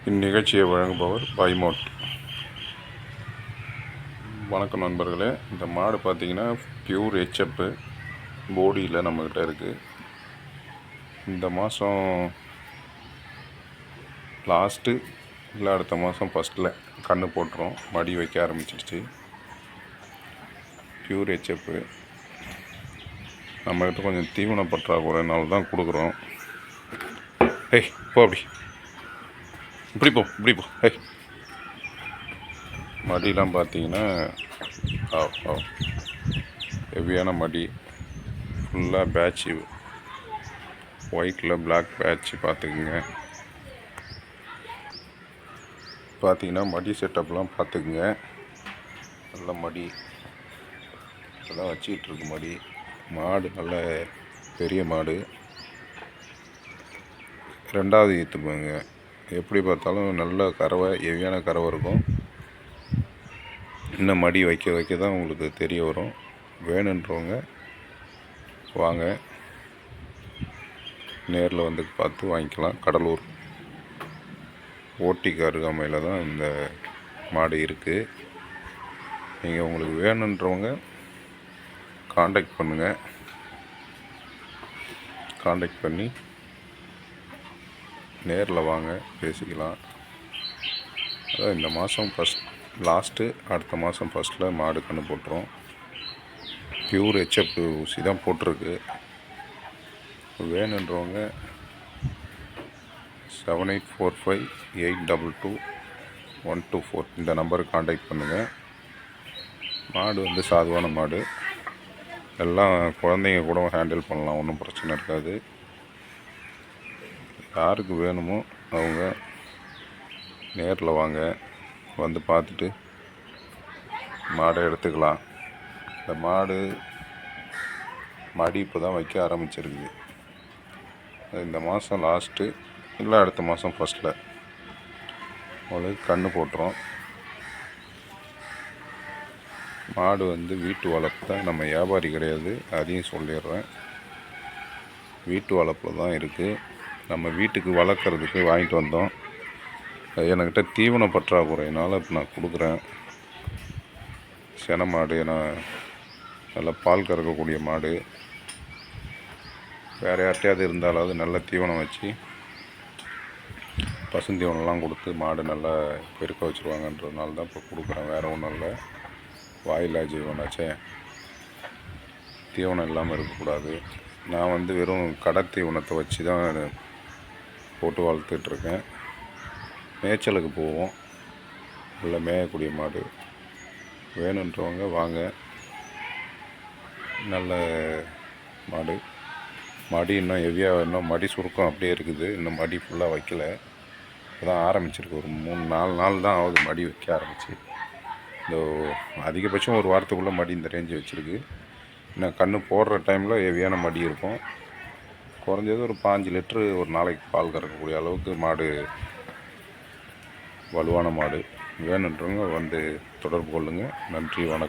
இந்நிகழ்ச்சியை வழங்குபவர் பைமோட். வணக்கம் நண்பர்களே. இந்த மாடு பார்த்திங்கன்னா பியூர் ஹெச்எப்பு போடியில் நம்மக்கிட்ட இருக்குது. இந்த மாதம் லாஸ்ட்டு இல்லை அடுத்த மாதம் ஃபஸ்ட்டில் கன்று போட்டுரும். மடி வைக்க ஆரம்பிச்சிருச்சு. Pure HF. நம்மக்கிட்ட கொஞ்சம் தீவன பற்றாக்குறைனால தான் கொடுக்குறோம். ஏய் போ, அப்படி இப்படி போ. ஏய், மடிலாம் பார்த்தீங்கன்னா ஹெவியான மடி, ஃபுல்லாக பேட்சு, ஒயிட்டில் பிளாக் பேட்சு பார்த்துக்குங்க. பார்த்தீங்கன்னா மடி செட்டப்லாம் பார்த்துக்குங்க. நல்ல மடி அதெல்லாம் வச்சிக்கிட்டு இருக்கு. மாடு நல்ல பெரிய மாடு. ரெண்டாவது ஈத்துப்பாங்க. எப்படி பார்த்தாலும் நல்ல கறவை, ஹெவியான கறவை இருக்கும். இன்னும் மடி வைக்க தான் உங்களுக்கு தெரிய வரும். வேணுன்றவங்க வாங்க, நேரில் வந்து பார்த்து வாங்கிக்கலாம். கடலூர் ஓட்டிக்கு அருகாமையில் தான் இந்த மாடு இருக்குது. நீங்கள் உங்களுக்கு வேணுன்றவங்க காண்டாக்ட் பண்ணுங்கள். காண்டாக்ட் பண்ணி நேரில் வாங்க, பேசிக்கலாம். அதான் இந்த மாதம் லாஸ்ட்டு, அடுத்த மாதம் ஃபஸ்ட்டில் மாடு கன்று போட்டுரும். பியூர் ஹெச்எப் ஊசி தான் போட்டிருக்கு. வேணுன்றவங்க 7845822124 இந்த நம்பருக்கு காண்டாக்ட் பண்ணுங்கள். மாடு வந்து சாதுவான மாடு. எல்லாம் குழந்தைங்க கூட ஹேண்டில் பண்ணலாம், ஒன்றும் பிரச்சனை இருக்காது. யாருக்கு வேணுமோ அவங்க நேரில் வாங்க, வந்து பார்த்துட்டு மாடை எடுத்துக்கலாம். இந்த மாடு மடி இப்போ தான் வைக்க ஆரம்பிச்சிருக்குது. இந்த மாதம் லாஸ்ட்டு இல்லை அடுத்த மாதம் ஃபஸ்ட்டில் உங்களுக்கு கன்று போட்டுரும். மாடு வந்து வீட்டு வளர்ப்பு தான், நம்ம வியாபாரி கிடையாது, அதையும் சொல்லிடுறேன். வீட்டு வளர்ப்பில் தான் இருக்குது. நம்ம வீட்டுக்கு வளர்க்குறதுக்கு வாங்கிட்டு வந்தோம். என்கிட்ட தீவன பற்றாக்குறையினால் இப்போ நான் கொடுக்குறேன். சென மாடு, நான் நல்லா பால் கறக்கக்கூடிய மாடு. வேறு யார்ட்டையாவது இருந்தாலாவது நல்ல தீவனம் வச்சு பசுந்தீவனம்லாம் கொடுத்து மாடு நல்லா பெருக்க வச்சுருவாங்கன்றதுனால தான் இப்போ கொடுக்குறேன். வேறு ஒன்றும் இல்லை. வாயிலா ஜீவனாச்சே, தீவனம் இல்லாமல் இருக்கக்கூடாது. நான் வந்து வெறும் கடை தீவனத்தை வச்சு தான் போட்டு வளர்த்துட்ருக்கேன். மேய்ச்சலுக்கு போவோம். நல்லா மேயக்கூடிய மாடு. வேணுன்றவங்க வாங்க. நல்ல மாடு. மடி இன்னும் ஹெவியாக, இன்னும் மடி சுருக்கம் அப்படியே இருக்குது. இன்னும் மடி ஃபுல்லாக வைக்கல, இப்போதான் ஆரம்பிச்சிருக்கு. ஒரு 3-4 நாள் தான் ஆகுது மடி வைக்க ஆரம்பிச்சு. இந்த அதிகபட்சம் ஒரு வாரத்துக்குள்ளே மடி இந்த ரேஞ்சு வச்சுருக்கு. இன்னும் கன்று போடுற டைமில் ஹெவியான மடி இருக்கும். குறைஞ்சது ஒரு 5 லிட்ரு ஒரு நாளைக்கு பால் கறக்கக்கூடிய அளவுக்கு மாடு, வலுவான மாடு. வேணுன்றவங்க வந்து தொடர்பு கொள்ளுங்கள். நன்றி, வணக்கம்.